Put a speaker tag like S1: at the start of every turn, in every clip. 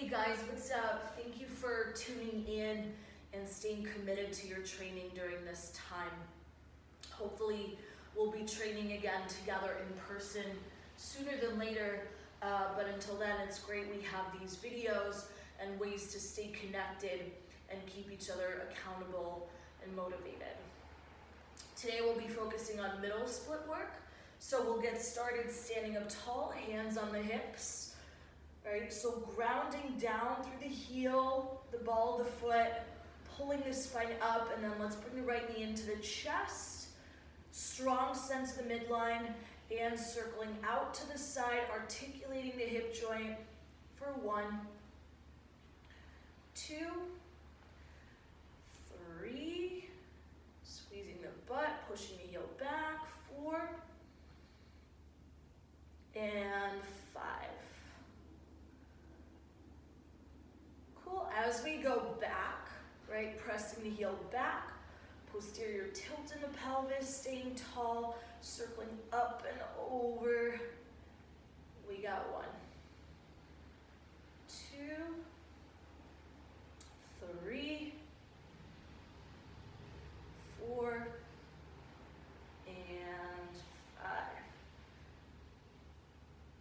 S1: guys, what's up? Thank you for tuning in and staying committed to your training during this time. Hopefully we'll be training again together in person sooner than later, but until then it's great we have these videos and ways to stay connected and keep each other accountable and motivated. Today we'll be focusing on middle split work. So we'll get started standing up tall, hands on the hips, right? So grounding down through the heel, the ball of the foot, pulling the spine up, and then let's bring the right knee into the chest. Strong sense of the midline and circling out to the side, articulating the hip joint for 1, 2, 3, squeezing the butt, pushing the heel back, 4, and 5. Cool, as we go back, right, pressing the heel back, posterior tilt in the pelvis, staying tall, circling up and over. We got 1, 2, 3, 4, and 5.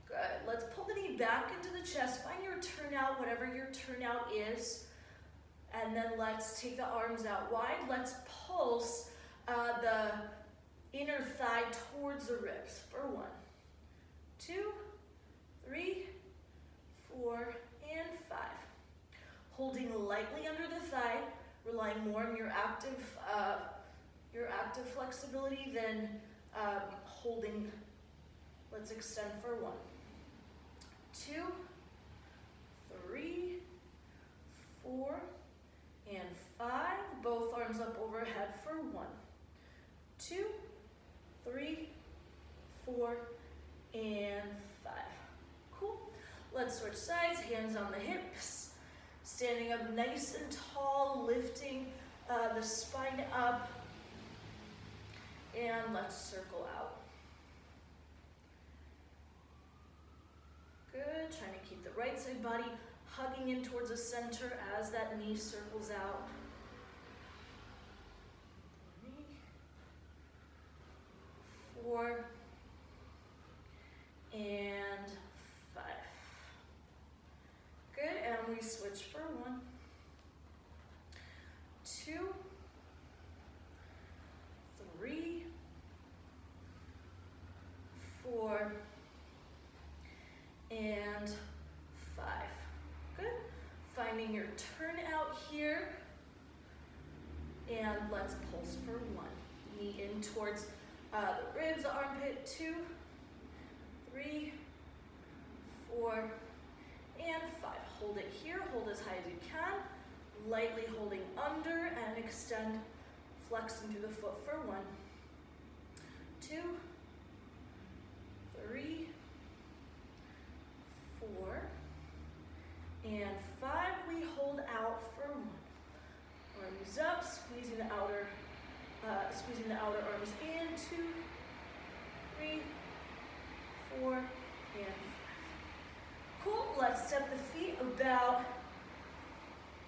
S1: Good. Let's pull the knee back into the chest. Find your turnout, whatever your turnout is. And then let's take the arms out wide. Let's pulse the inner thigh towards the ribs for 1, 2, 3, 4, and 5. Holding lightly under the thigh, relying more on your active flexibility than holding. Let's extend for 1, 2, 3, 4, and 5. Both arms up overhead for 1, 2, 3, 4, and 5. Cool. Let's switch sides, hands on the hips. Standing up nice and tall, lifting the spine up. And let's circle out. Good, trying to keep the right side body hugging in towards the center as that knee circles out. 3, 4, and 5. Good, and we switch for 1, 2, 3, 4, and 5. Good. Finding your turnout here. And let's pulse for 1. Knee in towards the ribs, the armpit. 2, 3, 4, and 5. Hold it here. Hold as high as you can. Lightly holding under and extend, flexing through the foot for 1, 2, 3, 4, and 5. We hold out for 1. Arms up, squeezing the outer arms in. 2, 3, 4, and 5. Cool. Let's step the feet about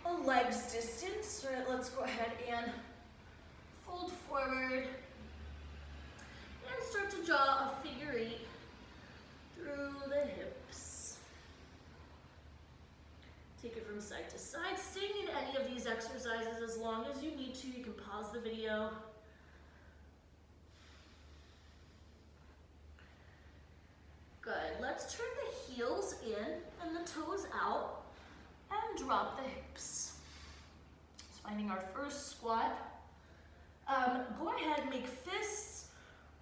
S1: a leg's distance. All right, let's go ahead and fold forward and start to draw a figure 8 through the hips. Take it from side to side. Staying in any of these exercises as long as you need to. You can pause the video. Good. Let's turn the heels in and the toes out and drop the hips. So finding our first squat. Go ahead, make fists,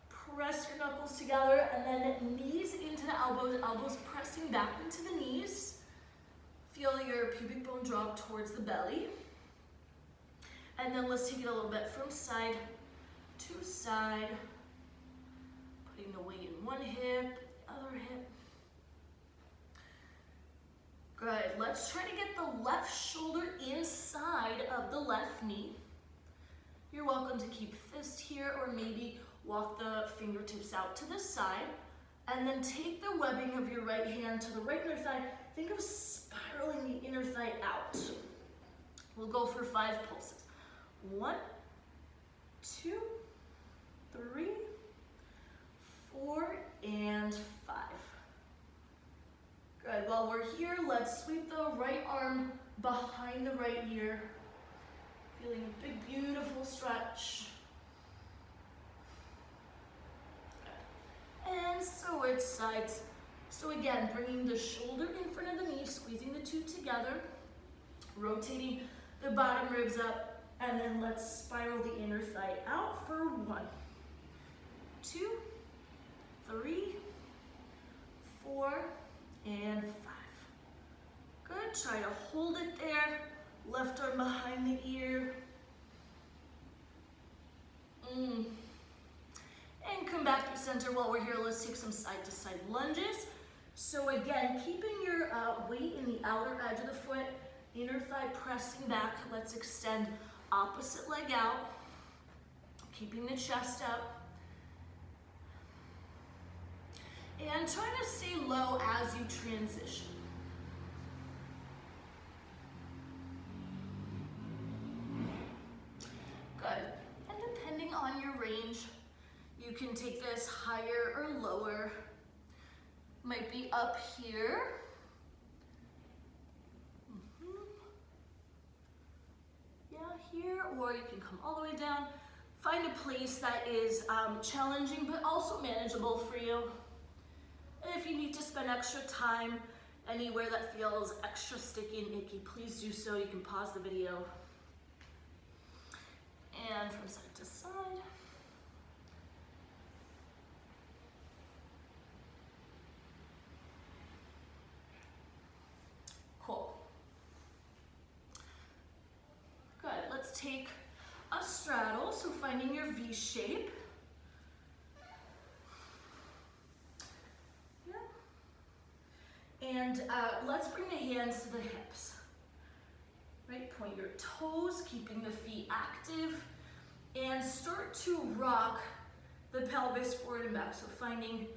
S1: press your knuckles together, and then knees into the elbows, elbows pressing back into the knees. Feel your pubic bone drop towards the belly. And then let's take it a little bit from side to side. Putting the weight in one hip, the other hip. Good, let's try to get the left shoulder inside of the left knee. You're welcome to keep fist here or maybe walk the fingertips out to the side. And then take the webbing of your right hand to the right inner thigh. Think of spiraling the inner thigh out. We'll go for 5 pulses. 1, 2, 3, 4, and 5. Good. While we're here, let's sweep the right arm behind the right ear. Feeling a big, beautiful stretch. Good. And switch sides. So again, bringing the shoulder in front of the knee, squeezing the two together, rotating the bottom ribs up, and then let's spiral the inner thigh out for 1, 2, 3, 4, and 5. Good, try to hold it there. Left arm behind the ear. And come back to center. While we're here, let's take some side to side lunges. So again, keeping your weight in the outer edge of the foot, inner thigh pressing back. Let's extend opposite leg out, keeping the chest up. And try to stay low as you transition. Good. And depending on your range, you can take this higher or lower. Might be up here. Yeah, here, or you can come all the way down. Find a place that is challenging but also manageable for you. And if you need to spend extra time anywhere that feels extra sticky and icky, please do so. You can pause the video. And from side to side. Cool. Good. Let's take a straddle. So finding your V shape. And let's bring the hands to the hips. Right, point your toes, keeping the feet active, and start to rock the pelvis forward and back. So finding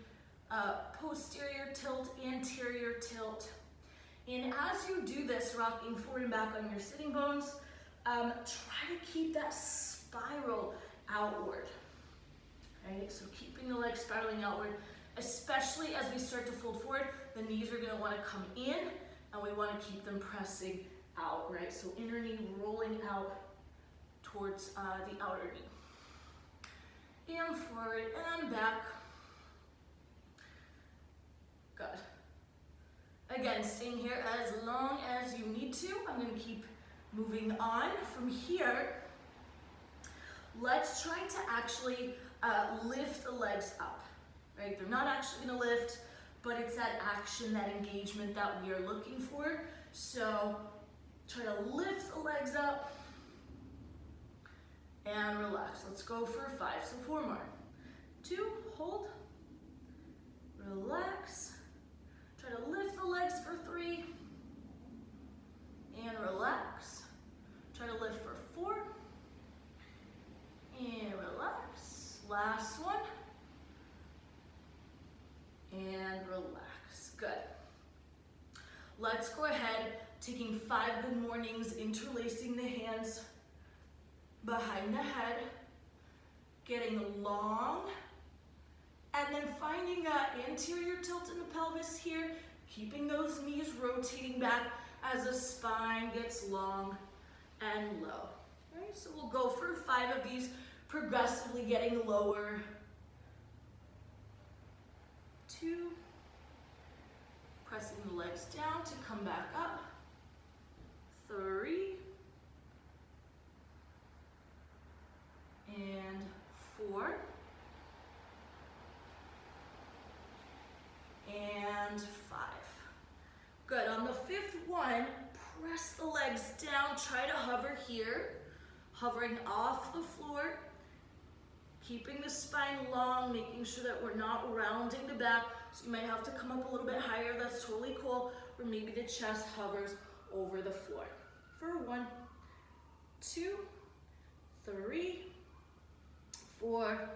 S1: posterior tilt, anterior tilt. And as you do this, rocking forward and back on your sitting bones, try to keep that spiral outward. Right, so keeping the legs spiraling outward, especially as we start to fold forward, the knees are gonna wanna come in and we wanna keep them pressing out, right? So inner knee rolling out towards the outer knee. And forward and back. Good. Again, staying here as long as you need to. I'm gonna keep moving on. From here, let's try to actually lift the legs up, right? They're not actually gonna lift, but it's that action, that engagement that we are looking for. So try to lift the legs up and relax. Let's go for 5, so 4 more. 2, hold, relax. Try to lift the legs for 3 and relax. Try to lift for 4 and relax. Last one. And relax. Good. Let's go ahead, taking 5 good mornings, interlacing the hands behind the head, getting long, and then finding that anterior tilt in the pelvis here, keeping those knees rotating back as the spine gets long and low. All right, so we'll go for 5 of these, progressively getting lower. 2, pressing the legs down to come back up. 3, and 4, and 5. Good. On the 5th one, press the legs down. Try to hover here, hovering off the floor. Keeping the spine long, making sure that we're not rounding the back. So you might have to come up a little bit higher, that's totally cool. Or maybe the chest hovers over the floor. For 1, 2, 3, 4,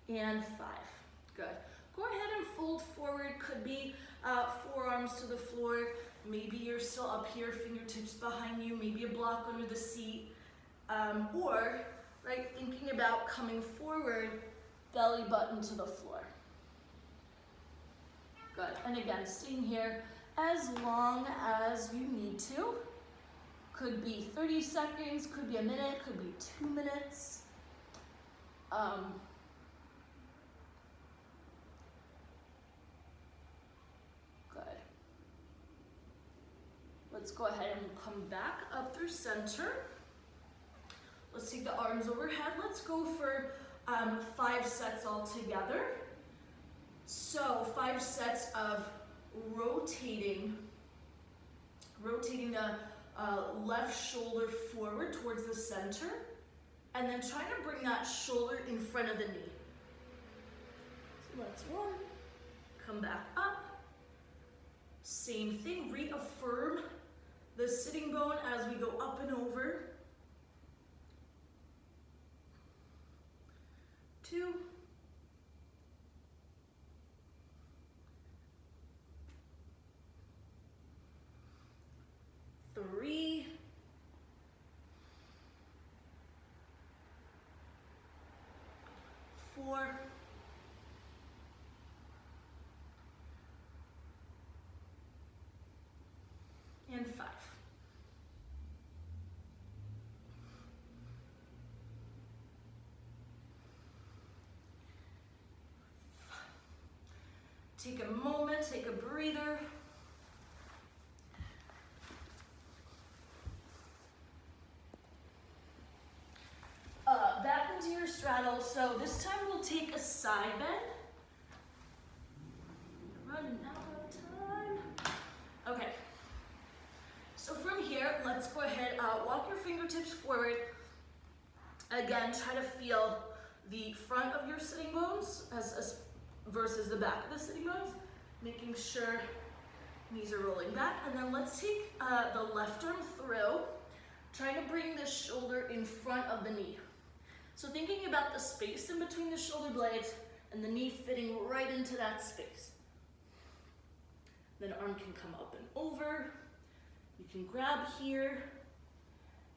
S1: and 5. Good. Go ahead and fold forward. Could be forearms to the floor. Maybe you're still up here, fingertips behind you, maybe a block under the seat, or, right, thinking about coming forward, belly button to the floor. Good, and again, staying here as long as you need to. Could be 30 seconds, could be a minute, could be 2 minutes. Good. Let's go ahead and come back up through center. Let's take the arms overhead. Let's go for 5 sets all together. So 5 sets of rotating the left shoulder forward towards the center, and then trying to bring that shoulder in front of the knee. So that's 1. Come back up. Same thing, reaffirm the sitting bone as we go up and over. 2. 3. 4. And 5. Take a moment, take a breather. Back into your straddle. So this time we'll take a side bend. Running out of time. Okay. So from here, let's go ahead, walk your fingertips forward. Again, try to feel the front of your sitting bones as versus the back of the sitting bones, making sure knees are rolling back. And then let's take the left arm through, trying to bring the shoulder in front of the knee. So thinking about the space in between the shoulder blades and the knee fitting right into that space. Then arm can come up and over. You can grab here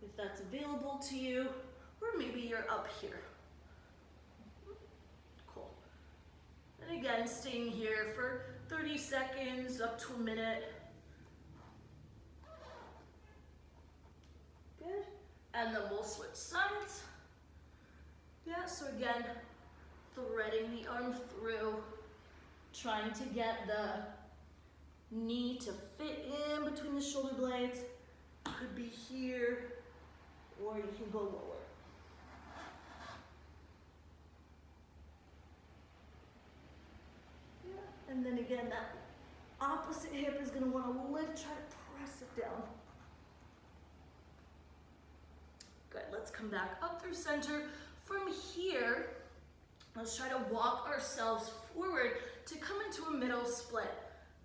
S1: if that's available to you, or maybe you're up here. Cool. And again, staying here for 30 seconds, up to a minute. Good. And then we'll switch sides. Yeah, so again, threading the arm through, trying to get the knee to fit in between the shoulder blades. Could be here, or you can go lower. Yeah, and then again, that opposite hip is going to want to lift, try to press it down. Good, let's come back up through center. From here, let's try to walk ourselves forward to come into a middle split,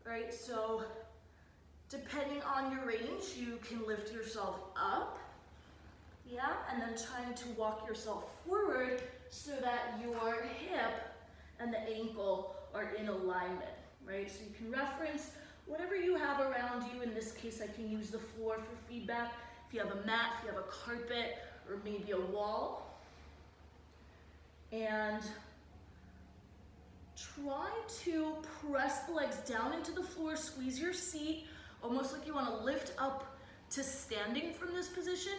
S1: right? So depending on your range, you can lift yourself up, yeah, and then trying to walk yourself forward so that your hip and the ankle are in alignment, right? So you can reference whatever you have around you. In this case, I can use the floor for feedback. If you have a mat, if you have a carpet, or maybe a wall. And try to press the legs down into the floor, squeeze your seat, almost like you want to lift up to standing from this position.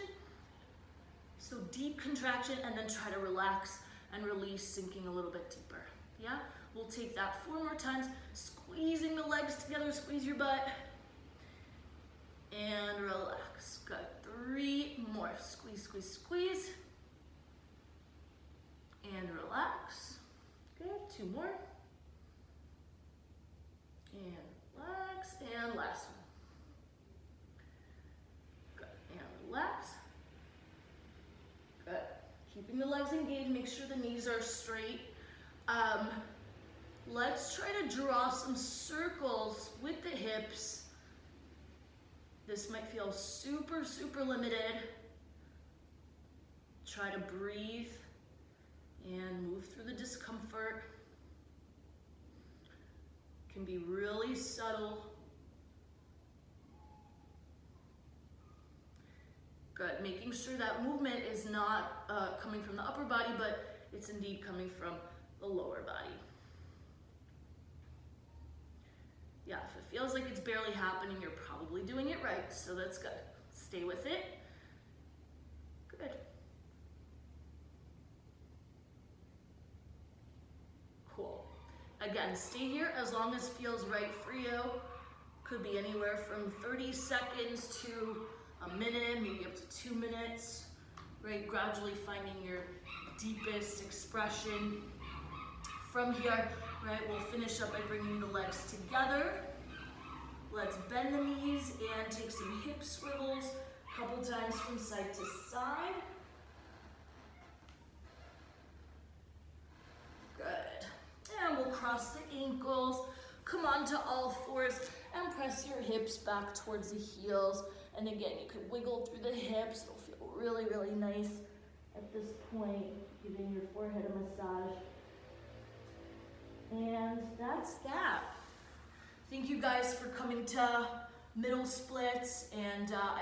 S1: So deep contraction, and then try to relax and release, sinking a little bit deeper. Yeah, we'll take that 4 more times, squeezing the legs together, squeeze your butt, and relax. Good, 3 more, squeeze, squeeze, squeeze. And relax. Good, 2 more. And relax, and last one. Good, and relax. Good, keeping the legs engaged, make sure the knees are straight. Let's try to draw some circles with the hips. This might feel super, super limited. Try to breathe and move through the discomfort. Can be really subtle. Good, making sure that movement is not coming from the upper body, but it's indeed coming from the lower body. Yeah, if it feels like it's barely happening, you're probably doing it right, so that's good. Stay with it. Good. Cool. Again, stay here as long as feels right for you. Could be anywhere from 30 seconds to a minute, maybe up to 2 minutes, right? Gradually finding your deepest expression. From here, right, we'll finish up by bringing the legs together. Let's bend the knees and take some hip swivels a couple times from side to side. Good. And we'll cross the ankles, come onto all fours, and press your hips back towards the heels. And again, you can wiggle through the hips. It'll feel really, really nice at this point, giving your forehead a massage. And that's that. Thank you guys for coming to middle splits, and I